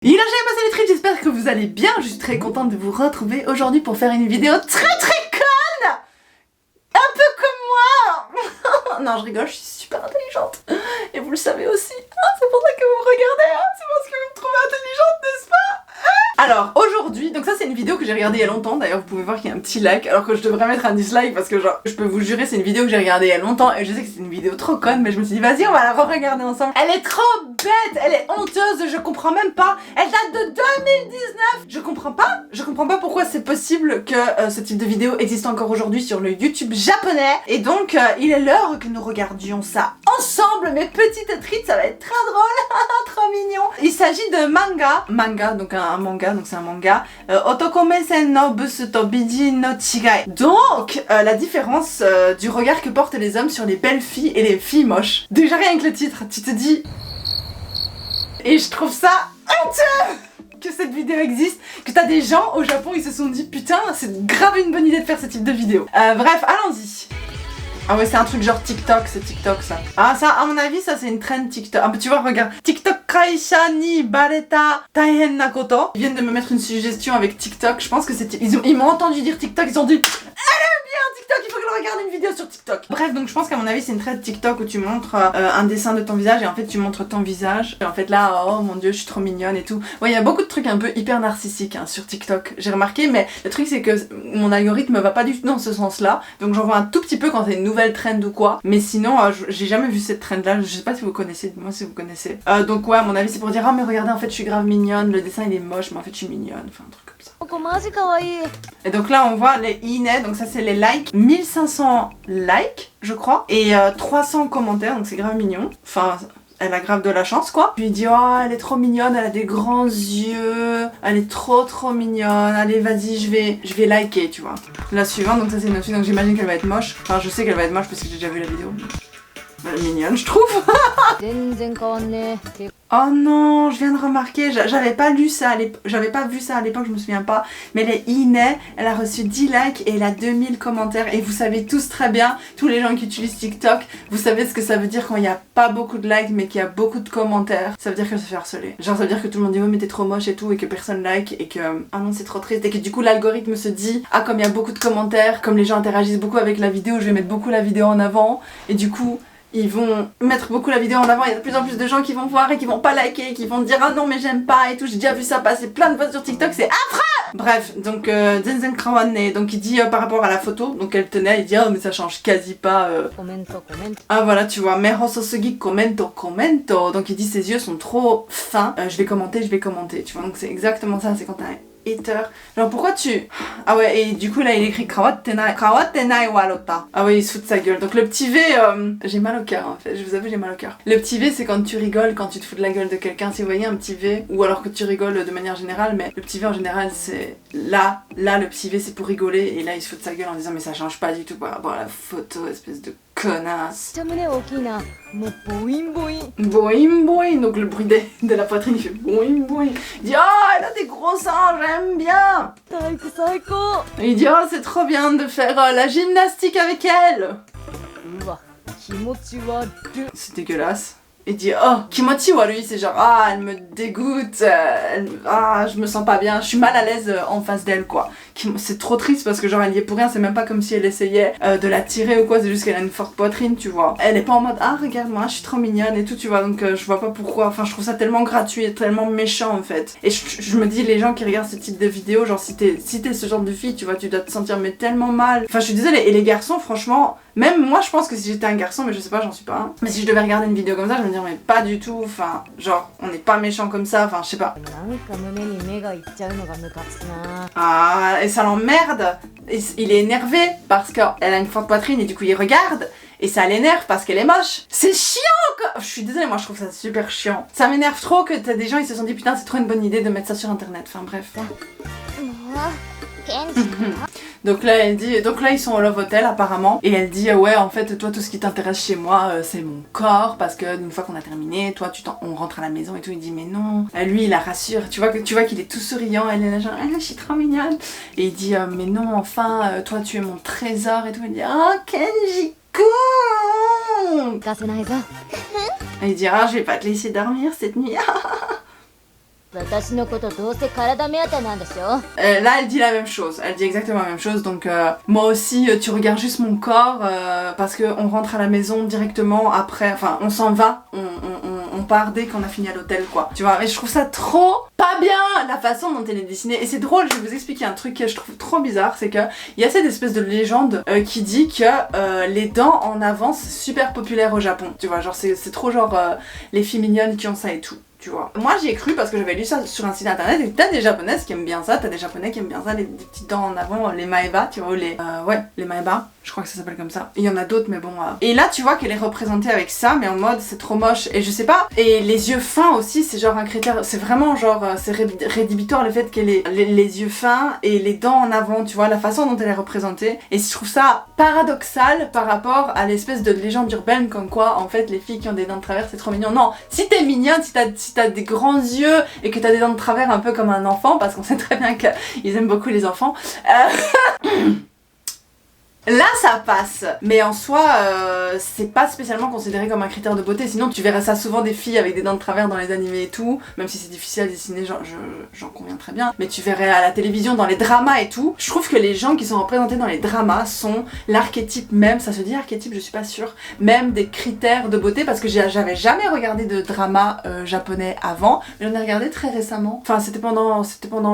Hello, j'ai passé les tripes, j'espère que vous allez bien. Je suis très contente de vous retrouver aujourd'hui pour faire une vidéo très conne. Un peu comme moi. Non, je rigole, je suis super intelligente. Et vous le savez aussi. C'est pour ça que vous me regardez, c'est parce que vous me trouvez intelligente, n'est-ce pas? Alors aujourd'hui, donc ça c'est une vidéo que j'ai regardée il y a longtemps, d'ailleurs vous pouvez voir qu'il y a un petit like alors que je devrais mettre un dislike parce que genre je peux vous jurer c'est une vidéo que j'ai regardée il y a longtemps et je sais que c'est une vidéo trop conne mais je me suis dit vas-y on va la re-regarder ensemble. Elle est trop bête, elle est honteuse, je comprends même pas, elle date de 2019, je comprends pas pourquoi c'est possible que ce type de vidéo existe encore aujourd'hui sur le YouTube japonais et donc il est l'heure que nous regardions ça ensemble mes petites trites, ça va être très drôle, trop mignon. Il s'agit de manga donc un manga, donc c'est un manga Otoko-mesen no busu to bijin no chigai. Donc la différence du regard que portent les hommes sur les belles filles et les filles moches. Déjà rien que le titre, tu te dis et je trouve ça honteux que cette vidéo existe, que t'as des gens au Japon ils se sont dit putain c'est grave une bonne idée de faire ce type de vidéo. Bref allons-y. Ah ouais c'est un truc genre TikTok, c'est TikTok ça. Ah ça à mon avis ça c'est une trend TikTok. Ah, tu vois regarde, TikTok kaisha ni bareta taihen na koto. Ils viennent de me mettre une suggestion avec TikTok, je pense que c'est... Ils m'ont entendu dire TikTok, ils ont dit TikTok, il faut que je regarde une vidéo sur TikTok. Bref, donc je pense qu'à mon avis c'est une trend TikTok où tu montres un dessin de ton visage et en fait tu montres ton visage. Et en fait là, oh mon dieu, je suis trop mignonne et tout. Ouais, il y a beaucoup de trucs un peu hyper narcissiques hein, sur TikTok, j'ai remarqué, mais le truc c'est que mon algorithme va pas du tout dans ce sens-là. Donc j'en vois un tout petit peu quand c'est une nouvelle trend ou quoi. Mais sinon, j'ai jamais vu cette trend-là. Je sais pas si vous connaissez, dites-moi si vous connaissez. Donc ouais, à mon avis c'est pour dire ah mais regardez en fait je suis grave mignonne, le dessin il est moche mais en fait je suis mignonne, enfin un truc comme ça. Et donc là on voit les ine, donc ça c'est les likes, 1500 likes je crois, et 300 commentaires, donc c'est grave mignon, enfin elle a grave de la chance quoi. Puis il dit oh elle est trop mignonne, elle a des grands yeux, elle est trop mignonne, allez vas-y je vais liker tu vois. La suivante, donc ça c'est une autre fille, donc j'imagine qu'elle va être moche, enfin je sais qu'elle va être moche parce que j'ai déjà vu la vidéo. Elle est mignonne je trouve. Oh non, je viens de remarquer, j'avais pas vu ça à l'époque, je me souviens pas, mais les ine, elle a reçu 10 likes et elle a 2000 commentaires et vous savez tous très bien, tous les gens qui utilisent TikTok, vous savez ce que ça veut dire quand il y a pas beaucoup de likes mais qu'il y a beaucoup de commentaires, ça veut dire qu'elle se fait harceler. Genre ça veut dire que tout le monde dit oh mais t'es trop moche et tout et que personne like et que ah non c'est trop triste et que du coup l'algorithme se dit ah comme il y a beaucoup de commentaires, comme les gens interagissent beaucoup avec la vidéo, je vais mettre beaucoup la vidéo en avant et du coup ils vont mettre beaucoup la vidéo en avant, il y a de plus en plus de gens qui vont voir et qui vont pas liker, qui vont dire ah non mais j'aime pas et tout, j'ai déjà vu ça passer plein de fois sur TikTok, c'est affreux. Bref, donc Zenzen Krawane, donc il dit par rapport à la photo, donc elle tenait, il dit oh mais ça change quasi pas Ah voilà tu vois, mais Hososugi commento, donc il dit ses yeux sont trop fins, je vais commenter, tu vois, donc c'est exactement ça, c'est quand t'as un hater. Genre pourquoi tu... Ah ouais et du coup là il écrit kawatenai warota. Ah ouais il se fout de sa gueule. Donc le petit V, j'ai mal au cœur en fait, je vous avoue j'ai mal au cœur. Le petit V c'est quand tu rigoles, quand tu te fous de la gueule de quelqu'un, si vous voyez un petit V, ou alors que tu rigoles de manière générale, mais le petit V en général c'est... Là le petit V c'est pour rigoler et là il se fout de sa gueule en disant mais ça change pas du tout par rapport à la photo, espèce de connasse. Boing boing, donc le bruit de la poitrine il fait boing boing. Il dit oh elle a des gros seins, j'aime bien. Et il dit oh c'est trop bien de faire la gymnastique avec elle. C'est dégueulasse. Il dit oh kimochi warui, c'est genre ah elle me dégoûte, ah je me sens pas bien, je suis mal à l'aise en face d'elle quoi. C'est trop triste parce que genre elle y est pour rien, c'est même pas comme si elle essayait de la tirer ou quoi, c'est juste qu'elle a une forte poitrine tu vois. Elle est pas en mode ah regarde moi je suis trop mignonne et tout tu vois, donc je vois pas pourquoi, enfin je trouve ça tellement gratuit et tellement méchant en fait. Et je me dis les gens qui regardent ce type de vidéo, genre si t'es ce genre de fille tu vois tu dois te sentir mais tellement mal. Enfin je suis désolée, et les garçons franchement, même moi je pense que si j'étais un garçon, mais je sais pas j'en suis pas un, mais si je devais regarder une vidéo comme ça je me dirais mais pas du tout, enfin genre on n'est pas méchant comme ça, enfin je sais pas. Ah et ça l'emmerde, il est énervé parce qu'elle a une forte poitrine et du coup il regarde et ça l'énerve parce qu'elle est moche. C'est chiant quoi. Je suis désolée, moi je trouve ça super chiant. Ça m'énerve trop que t'as des gens ils se sont dit putain c'est trop une bonne idée de mettre ça sur internet, enfin bref. Donc là elle dit, donc là ils sont au Love Hotel apparemment et elle dit ouais en fait toi tout ce qui t'intéresse chez moi c'est mon corps parce que une fois qu'on a terminé toi on rentre à la maison et tout. Il dit mais non, lui il la rassure, tu vois qu'il est tout souriant, elle est là genre je suis trop mignonne et il dit mais non enfin toi tu es mon trésor et tout. Il dit oh Kenji et il dit ah je vais pas te laisser dormir cette nuit. 私のことどうせ体目当てなんでしょ。 Là, elle dit la même chose. Elle dit exactement la même chose. Donc, moi aussi, tu regardes juste mon corps parce qu'on rentre à la maison directement après. Enfin, on s'en va. On part dès qu'on a fini à l'hôtel, quoi. Tu vois, mais je trouve ça trop pas bien la façon dont elle est dessinée. Et c'est drôle, je vais vous expliquer un truc que je trouve trop bizarre. C'est que il y a cette espèce de légende qui dit que les dents en avant, c'est super populaire au Japon. Tu vois, genre, c'est trop genre les filles mignonnes qui ont ça et tout. Tu vois. Moi j'y ai cru parce que j'avais lu ça sur un site internet et t'as des japonaises qui aiment bien ça, t'as des japonais qui aiment bien ça, les petites dents en avant, les maeba, tu vois, ou les... ouais, les maeba, je crois que ça s'appelle comme ça. Il y en a d'autres mais bon... Et là tu vois qu'elle est représentée avec ça mais en mode c'est trop moche et je sais pas. Et les yeux fins aussi c'est genre un critère, c'est vraiment genre c'est rédhibitoire le fait qu'elle ait les yeux fins et les dents en avant, tu vois, la façon dont elle est représentée. Et je trouve ça paradoxal par rapport à l'espèce de légende urbaine comme quoi en fait les filles qui ont des dents de travers c'est trop mignon. Non, si t'es mignonne, si t'as des grands yeux et que t'as des dents de travers un peu comme un enfant, parce qu'on sait très bien qu'ils aiment beaucoup les enfants, là ça passe, mais en soi c'est pas spécialement considéré comme un critère de beauté, sinon tu verrais ça souvent des filles avec des dents de travers dans les animés et tout, même si c'est difficile à dessiner, j'en conviens très bien, mais tu verrais à la télévision, dans les dramas et tout. Je trouve que les gens qui sont représentés dans les dramas sont l'archétype même, ça se dit archétype, je suis pas sûre, même des critères de beauté, parce que j'avais jamais regardé de drama japonais avant, mais j'en ai regardé très récemment, enfin c'était pendant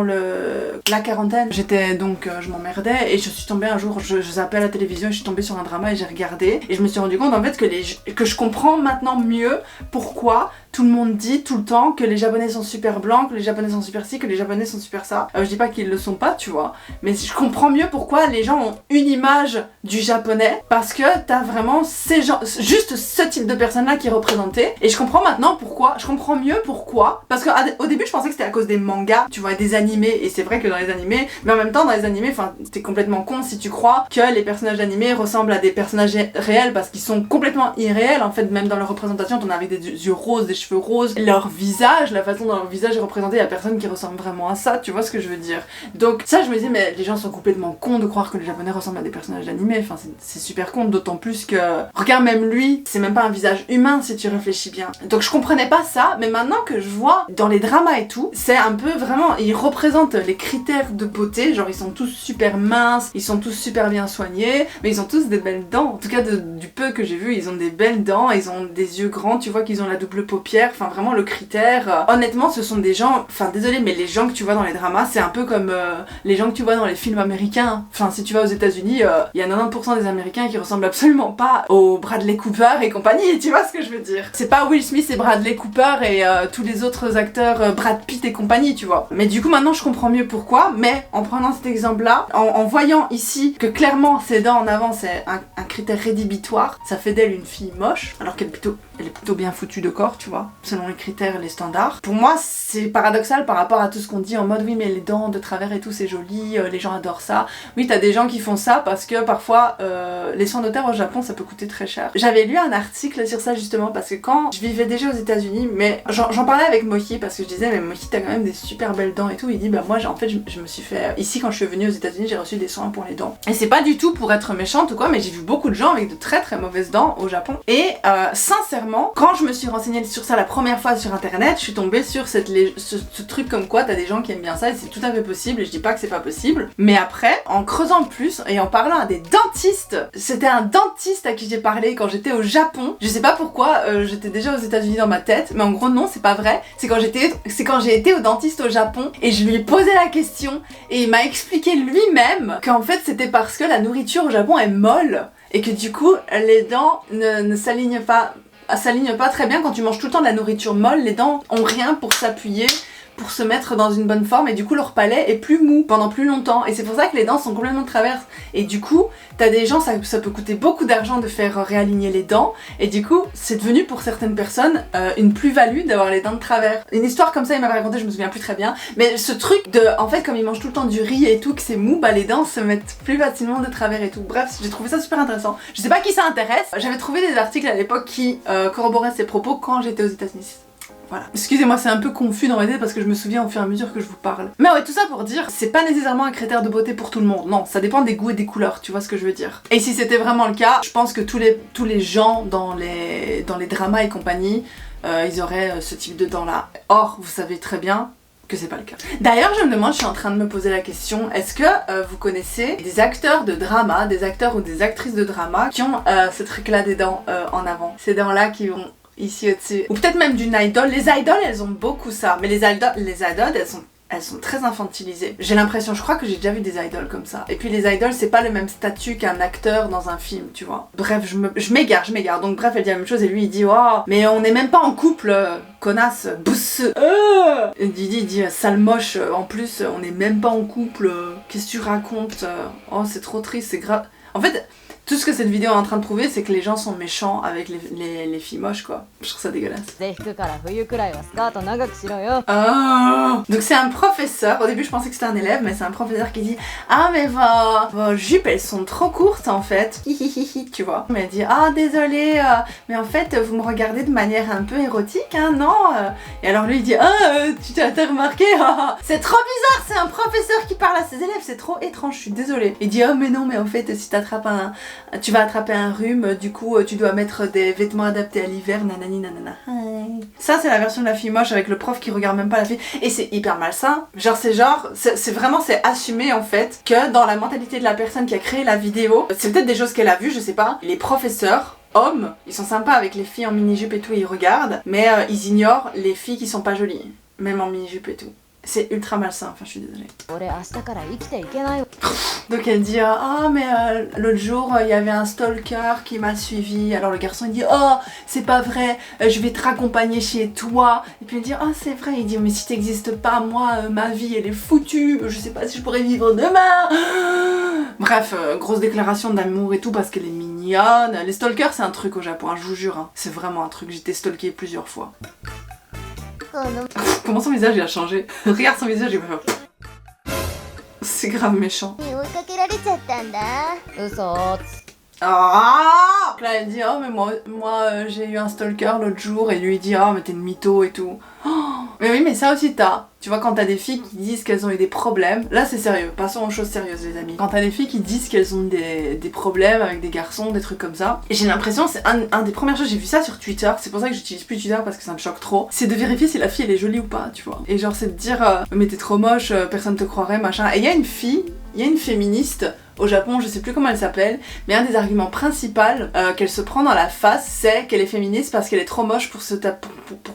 la quarantaine, j'étais donc, je m'emmerdais et je suis tombée un jour, je zappais à la télévision et je suis tombée sur un drama et j'ai regardé et je me suis rendu compte en fait que je comprends maintenant mieux pourquoi tout le monde dit tout le temps que les japonais sont super blancs, que les japonais sont super ci, que les japonais sont super ça. Je dis pas qu'ils le sont pas, tu vois, mais je comprends mieux pourquoi les gens ont une image du japonais, parce que t'as vraiment ces gens, juste ce type de personnes là qui est représenté, et je comprends maintenant pourquoi, je comprends mieux pourquoi, parce que au début je pensais que c'était à cause des mangas, tu vois, des animés, et c'est vrai que dans les animés, mais en même temps dans les animés, enfin t'es complètement con si tu crois que les personnages animés ressemblent à des personnages réels, parce qu'ils sont complètement irréels en fait, même dans leur représentation, t'en as avec des yeux roses, des cheveux roses, leur visage, la façon dont leur visage est représenté, il y a personne qui ressemble vraiment à ça, tu vois ce que je veux dire. Donc ça je me dis mais les gens sont complètement cons de croire que les japonais ressemblent à des personnages animés, enfin c'est super con, d'autant plus que regarde même lui, c'est même pas un visage humain si tu réfléchis bien. Donc je comprenais pas ça, mais maintenant que je vois dans les dramas et tout, c'est un peu vraiment, ils représentent les critères de beauté, genre ils sont tous super minces, ils sont tous super bien soignés, mais ils ont tous des belles dents, en tout cas du peu que j'ai vu, ils ont des belles dents, ils ont des yeux grands, tu vois qu'ils ont la double paupière, enfin vraiment le critère, honnêtement ce sont des gens, enfin désolé mais les gens que tu vois dans les dramas c'est un peu comme les gens que tu vois dans les films américains, enfin si tu vas aux États-Unis il y a 90% des américains qui ressemblent absolument pas au Bradley Cooper et compagnie, tu vois ce que je veux dire. C'est pas Will Smith et Bradley Cooper et tous les autres acteurs, Brad Pitt et compagnie, tu vois. Mais du coup maintenant je comprends mieux pourquoi, mais en prenant cet exemple là, en voyant ici que clairement ses dents en avant c'est un critère rédhibitoire, ça fait d'elle une fille moche, alors qu'elle est plutôt bien foutue de corps, tu vois, selon les critères et les standards. Pour moi c'est paradoxal par rapport à tout ce qu'on dit en mode oui mais les dents de travers et tout c'est joli, les gens adorent ça. Oui t'as des gens qui font ça parce que parfois les soins dentaires au Japon ça peut coûter très cher. J'avais lu un article sur ça justement parce que quand je vivais déjà aux États-Unis, mais j'en parlais avec Mohi parce que je disais mais Mohi t'as quand même des super belles dents et tout, il dit bah moi en fait je me suis fait ici quand je suis venue aux États-Unis j'ai reçu des soins pour les dents. Et c'est pas du tout pour être méchante ou quoi, mais j'ai vu beaucoup de gens avec de très très mauvaises dents au Japon. Et sincèrement quand je me suis renseignée sur ça la première fois sur internet, je suis tombée sur ce truc comme quoi t'as des gens qui aiment bien ça et c'est tout à fait possible, et je dis pas que c'est pas possible, mais après en creusant plus et en parlant à des dentistes, c'était un dentiste à qui j'ai parlé quand j'étais au Japon, je sais pas pourquoi j'étais déjà aux États-Unis dans ma tête, mais en gros non c'est pas vrai, c'est quand j'ai été au dentiste au Japon et je lui ai posé la question et il m'a expliqué lui-même qu'en fait c'était parce que la nourriture au Japon est molle et que du coup les dents ne s'alignent pas très bien quand tu manges tout le temps de la nourriture molle, les dents ont rien pour s'appuyer, pour se mettre dans une bonne forme, et du coup leur palais est plus mou pendant plus longtemps, et c'est pour ça que les dents sont complètement de travers. Et du coup t'as des gens, ça peut coûter beaucoup d'argent de faire réaligner les dents, et du coup c'est devenu pour certaines personnes une plus-value d'avoir les dents de travers. Une histoire comme ça il m'avait raconté, je me souviens plus très bien, mais ce truc de en fait comme ils mangent tout le temps du riz et tout, que c'est mou, bah les dents se mettent plus facilement de travers et tout. Bref, j'ai trouvé ça super intéressant. Je sais pas qui ça intéresse, j'avais trouvé des articles à l'époque qui corroboraient ces propos quand j'étais aux États-Unis. Voilà. Excusez-moi, c'est un peu confus dans ma tête parce que je me souviens au fur et à mesure que je vous parle. Mais ouais, tout ça pour dire, c'est pas nécessairement un critère de beauté pour tout le monde. Non, ça dépend des goûts et des couleurs, tu vois ce que je veux dire. Et si c'était vraiment le cas, je pense que tous les gens dans les dramas et compagnie, ils auraient ce type de dents là. Or, vous savez très bien que c'est pas le cas. D'ailleurs, je me demande, je suis en train de me poser la question, est-ce que vous connaissez des acteurs de drama, des acteurs ou des actrices de drama qui ont ce truc-là des dents en avant, ces dents-là qui vont ici au-dessus, ou peut-être même d'une idol. Les idoles, elles ont beaucoup ça, mais les idoles, elles sont très infantilisées. J'ai l'impression, je crois que j'ai déjà vu des idoles comme ça. Et puis les idoles, c'est pas le même statut qu'un acteur dans un film, tu vois. Bref, je m'égare. Donc bref, elle dit la même chose et lui il dit oh, mais on n'est même pas en couple, connasse, bousse. Et Didi dit sale moche, en plus on n'est même pas en couple, qu'est-ce que tu racontes? Oh, c'est trop triste, c'est grave. En fait, tout ce que cette vidéo est en train de prouver, c'est que les gens sont méchants avec les filles moches, quoi. Je trouve ça dégueulasse. Oh. Donc c'est un professeur, au début je pensais que c'était un élève, mais c'est un professeur qui dit ah mais vos jupes elles sont trop courtes en fait, hihihihi, tu vois. Mais elle dit ah désolé, mais en fait vous me regardez de manière un peu érotique, hein, non? Et alors lui il dit ah tu t'as remarqué, c'est trop bizarre, c'est un professeur qui parle à ses élèves, c'est trop étrange, je suis désolée. Il dit oh mais non, mais en fait si tu vas attraper un rhume, du coup tu dois mettre des vêtements adaptés à l'hiver, nanani nanana. Ça c'est la version de la fille moche avec le prof qui regarde même pas la fille, et c'est hyper malsain. C'est vraiment, c'est assumé en fait que dans la mentalité de la personne qui a créé la vidéo, c'est peut-être des choses qu'elle a vues, je sais pas. Les professeurs hommes, ils sont sympas avec les filles en mini-jupe et tout, ils regardent, mais ils ignorent les filles qui sont pas jolies, même en mini-jupe et tout. C'est ultra malsain, enfin je suis désolée. Donc elle dit ah mais l'autre jour il y avait un stalker qui m'a suivi. Alors le garçon il dit oh c'est pas vrai, je vais te raccompagner chez toi. Et puis il dit ah c'est vrai. Il dit mais si t'existes pas, moi ma vie elle est foutue, je sais pas si je pourrais vivre demain. Bref, grosse déclaration d'amour et tout parce qu'elle est mignonne. Les stalkers c'est un truc au Japon, hein, je vous jure, hein. C'est vraiment un truc, j'ai été stalkée plusieurs fois. Comment son visage il a changé? Regarde son visage, il va faire... C'est grave méchant. Ah, là elle dit oh mais moi j'ai eu un stalker l'autre jour, et lui il dit oh mais t'es une mytho et tout. Oh, mais oui mais ça aussi tu vois quand t'as des filles qui disent qu'elles ont eu des problèmes, là c'est sérieux, passons aux choses sérieuses les amis. Quand t'as des filles qui disent qu'elles ont des problèmes avec des garçons, des trucs comme ça, et j'ai l'impression, c'est un des premières choses, j'ai vu ça sur Twitter, c'est pour ça que j'utilise plus Twitter parce que ça me choque trop, c'est de vérifier si la fille elle est jolie ou pas, tu vois. Et genre c'est de dire mais t'es trop moche, personne te croirait machin. Et il y a une féministe au Japon, je sais plus comment elle s'appelle, mais un des arguments principaux qu'elle se prend dans la face, c'est qu'elle est féministe parce qu'elle est trop moche pour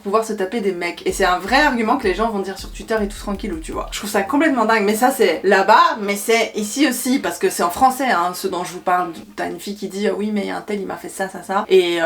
pouvoir se taper des mecs. Et c'est un vrai argument que les gens vont dire sur Twitter et tout tranquillou, tu vois. Je trouve ça complètement dingue, mais ça c'est là-bas, mais c'est ici aussi, parce que c'est en français, hein, ce dont je vous parle. T'as une fille qui dit oui mais un tel il m'a fait ça, et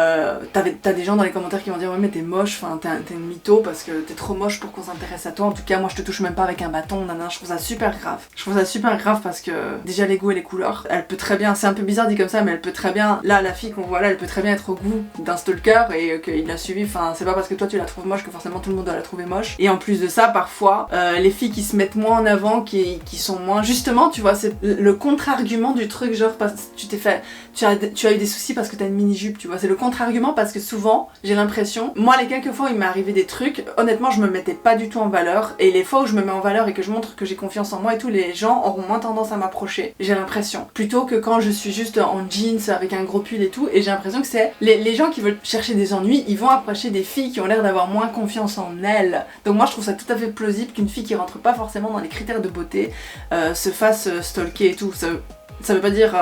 t'as des gens dans les commentaires qui vont dire ouais mais t'es moche, enfin t'es une mytho parce que t'es trop moche pour qu'on s'intéresse à toi, en tout cas moi je te touche même pas avec un bâton, nanana. Je trouve ça super grave. Je trouve ça super grave parce que déjà les goûts et les couleurs, elle peut très bien, c'est un peu bizarre dit comme ça, mais elle peut très bien, là la fille qu'on voit là, elle peut très bien être au goût d'un stalker et qu'il l'a suivi, enfin c'est pas parce que toi tu la trouves moche que forcément tout le monde doit la trouver moche. Et en plus de ça, parfois les filles qui se mettent moins en avant, qui sont moins, justement tu vois, c'est le contre-argument du truc, genre parce que tu as eu des soucis parce que t'as une mini-jupe, tu vois, c'est le contre-argument parce que souvent, j'ai l'impression, moi les quelques fois où il m'est arrivé des trucs, honnêtement je me mettais pas du tout en valeur, et les fois où je me mets en valeur et que je montre que j'ai confiance en moi et tout, les gens auront moins tendance à m'approcher, j'ai l'impression, plutôt que quand je suis juste en jeans avec un gros pull et tout, et j'ai l'impression que c'est les gens qui veulent chercher des ennuis, ils vont approcher des filles qui ont l'air d'avoir moins confiance en elles. Donc moi je trouve ça tout à fait plausible qu'une fille qui rentre pas forcément dans les critères de beauté se fasse stalker et tout. Ça veut pas dire...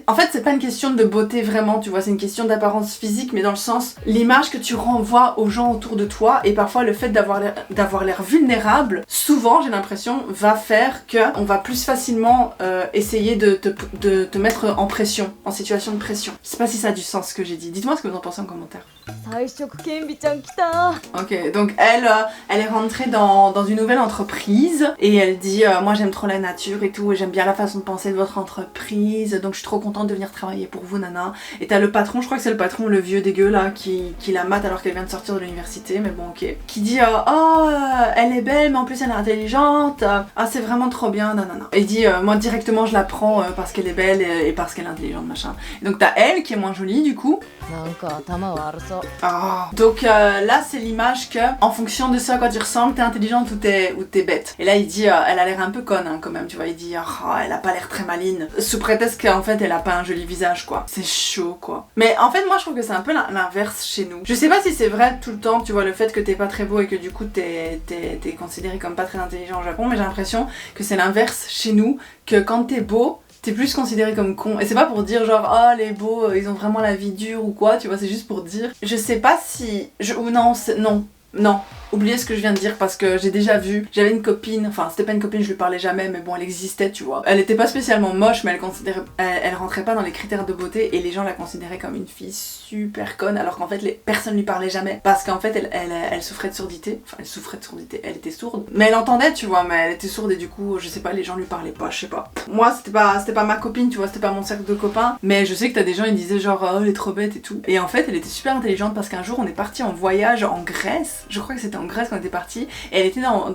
En fait c'est pas une question de beauté vraiment, tu vois, c'est une question d'apparence physique, mais dans le sens, l'image que tu renvoies aux gens autour de toi, et parfois le fait d'avoir l'air vulnérable, souvent j'ai l'impression, va faire qu'on va plus facilement essayer de te mettre en pression, en situation de pression. Je sais pas si ça a du sens ce que j'ai dit, dites-moi ce que vous en pensez en commentaire. Ok, donc elle est rentrée dans une nouvelle entreprise, et elle dit moi j'aime trop la nature et tout, et j'aime bien la façon de penser de votre entreprise, donc je suis trop contente de venir travailler pour vous, nana. Et t'as le patron, je crois que c'est le patron, le vieux dégueu là, qui la mate alors qu'elle vient de sortir de l'université, mais bon ok, qui dit oh elle est belle mais en plus elle est intelligente, ah c'est vraiment trop bien, nanana. Et il dit moi directement je la prends parce qu'elle est belle et parce qu'elle est intelligente, machin. Et donc t'as elle qui est moins jolie du coup, なんか頭悪そう。Donc là c'est l'image que en fonction de ce à quoi tu ressembles, t'es intelligente ou t'es bête. Et là il dit elle a l'air un peu conne hein, quand même, tu vois, il dit elle a pas l'air très maline. Sous prétexte qu'en fait elle a pas un joli visage quoi. C'est chaud quoi. Mais en fait moi je trouve que c'est un peu l'inverse chez nous. Je sais pas si c'est vrai tout le temps, tu vois, le fait que t'es pas très beau et que du coup t'es considéré comme pas très intelligent au Japon, mais j'ai l'impression que c'est l'inverse chez nous, que quand t'es beau, t'es plus considéré comme con. Et c'est pas pour dire genre oh les beaux ils ont vraiment la vie dure ou quoi, tu vois, c'est juste pour dire. Je sais pas si. Ou non, non. Oubliez ce que je viens de dire parce que j'ai déjà vu, j'avais une copine, enfin c'était pas une copine, je lui parlais jamais, mais bon elle existait tu vois. Elle était pas spécialement moche mais elle rentrait pas dans les critères de beauté et les gens la considéraient comme une fille super conne alors qu'en fait personne lui parlait jamais parce qu'en fait elle souffrait de surdité, enfin elle souffrait de surdité, elle était sourde. Mais elle entendait tu vois, mais elle était sourde et du coup je sais pas, les gens lui parlaient pas, je sais pas. Moi c'était pas ma copine tu vois, c'était pas mon cercle de copains, mais je sais que t'as des gens ils disaient genre oh elle est trop bête et tout. Et en fait elle était super intelligente parce qu'un jour on est parti en voyage en Grèce, je crois que c'était en Grèce quand on était parti, et elle était dans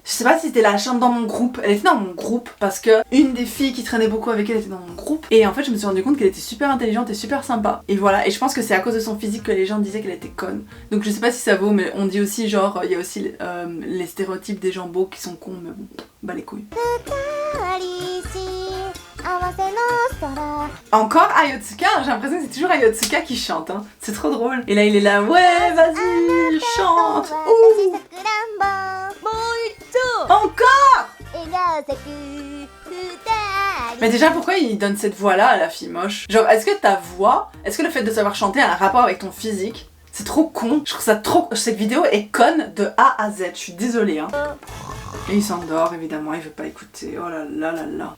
je sais pas si c'était la chambre dans mon groupe, elle était dans mon groupe parce que une des filles qui traînait beaucoup avec elle était dans mon groupe et en fait je me suis rendu compte qu'elle était super intelligente et super sympa et voilà, et je pense que c'est à cause de son physique que les gens disaient qu'elle était conne. Donc je sais pas si ça vaut, mais on dit aussi genre il y a aussi les stéréotypes des gens beaux qui sont cons, mais bon, bah les couilles. Encore Ayotsuka, j'ai l'impression que c'est toujours Ayotsuka qui chante hein. C'est trop drôle. Et là il est là, ouais vas-y chante. Ouh. Encore. Mais déjà pourquoi il donne cette voix là à la fille moche? Genre est-ce que ta voix, est-ce que le fait de savoir chanter a un rapport avec ton physique? C'est trop con, je trouve ça trop... Cette vidéo est conne de A à Z, je suis désolée hein. Et il s'endort évidemment, il veut pas écouter, oh là là là là.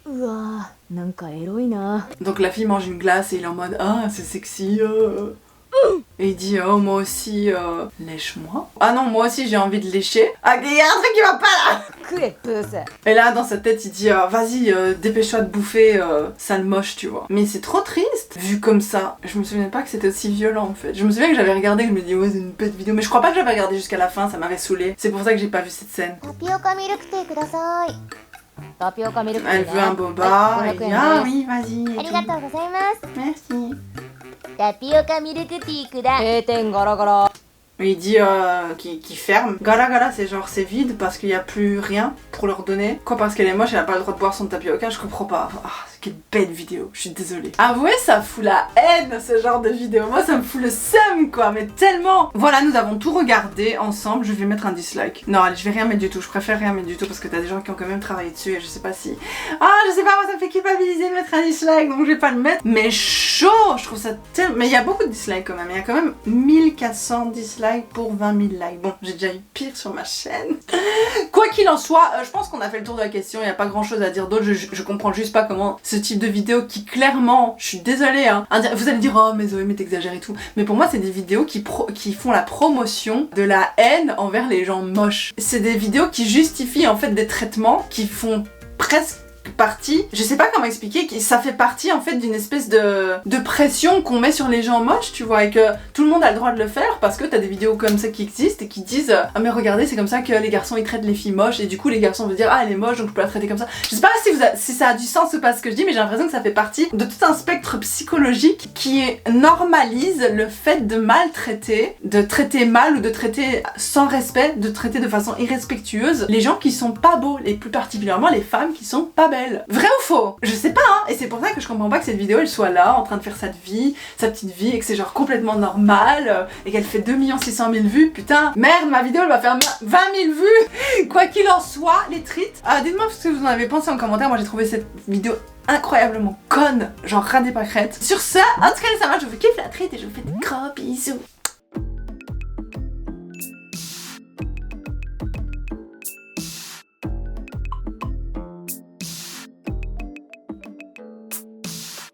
Donc la fille mange une glace et il est en mode ah c'est sexy. Et il dit oh moi aussi lèche-moi. Ah non moi aussi j'ai envie de lécher. Ah il y a un truc qui va pas là. Et là dans sa tête il dit vas-y dépêche-toi de bouffer sale moche tu vois. Mais c'est trop triste vu comme ça. Je me souvenais pas que c'était aussi violent en fait. Je me souviens que j'avais regardé et je me dis ouais c'est une petite vidéo, mais je crois pas que j'avais regardé jusqu'à la fin, ça m'avait saoulée. C'est pour ça que j'ai pas vu cette scène. Elle veut un boba, elle dit ah oui vas-y. Merci. Il dit qu'il ferme. Gala gala c'est genre c'est vide parce qu'il y a plus rien pour leur donner. Quoi parce qu'elle est moche, elle a pas le droit de boire son tapioca, je comprends pas. Ah quelle belle vidéo, je suis désolée. Avouez ça fout la haine ce genre de vidéo, moi ça me fout le seum quoi, mais tellement. Voilà nous avons tout regardé ensemble, je vais mettre un dislike. Non allez je vais rien mettre du tout, je préfère rien mettre du tout parce que t'as des gens qui ont quand même travaillé dessus et je sais pas si... Ah je sais pas, moi ça me fait culpabiliser de mettre un dislike donc je vais pas le mettre. Mais chaud, je trouve ça tellement... Mais il y a beaucoup de dislikes quand même, il y a quand même 1400 dislikes pour 20 000 likes. Bon j'ai déjà eu pire sur ma chaîne. Quoi qu'il en soit, je pense qu'on a fait le tour de la question, il y a pas grand chose à dire d'autre, je comprends juste pas comment ce type de vidéo qui clairement, je suis désolée hein, vous allez dire oh mais Zoé mais t'exagères et tout, mais pour moi c'est des vidéos qui font la promotion de la haine envers les gens moches. C'est des vidéos qui justifient en fait des traitements qui font presque partie, je sais pas comment expliquer, ça fait partie en fait d'une espèce de pression qu'on met sur les gens moches, tu vois, et que tout le monde a le droit de le faire parce que t'as des vidéos comme ça qui existent et qui disent ah mais regardez c'est comme ça que les garçons ils traitent les filles moches et du coup les garçons vont dire ah elle est moche donc je peux la traiter comme ça. Je sais pas si ça a du sens ou pas ce que je dis, mais j'ai l'impression que ça fait partie de tout un spectre psychologique qui normalise le fait de maltraiter, de traiter mal ou de traiter sans respect, de traiter de façon irrespectueuse les gens qui sont pas beaux, et plus particulièrement les femmes qui sont pas belles. Vrai ou faux? Je sais pas hein, et c'est pour ça que je comprends pas que cette vidéo elle soit là en train de faire sa petite vie et que c'est genre complètement normal et qu'elle fait 2 600 000 vues. Putain, merde, ma vidéo elle va faire 20 000 vues. Quoi qu'il en soit, les trites. Dites-moi ce que vous en avez pensé en commentaire, moi j'ai trouvé cette vidéo incroyablement conne, genre ras des pâquerettes. Sur ce, en tout cas les amis, je vous kiffe la trite et je vous fais des gros bisous.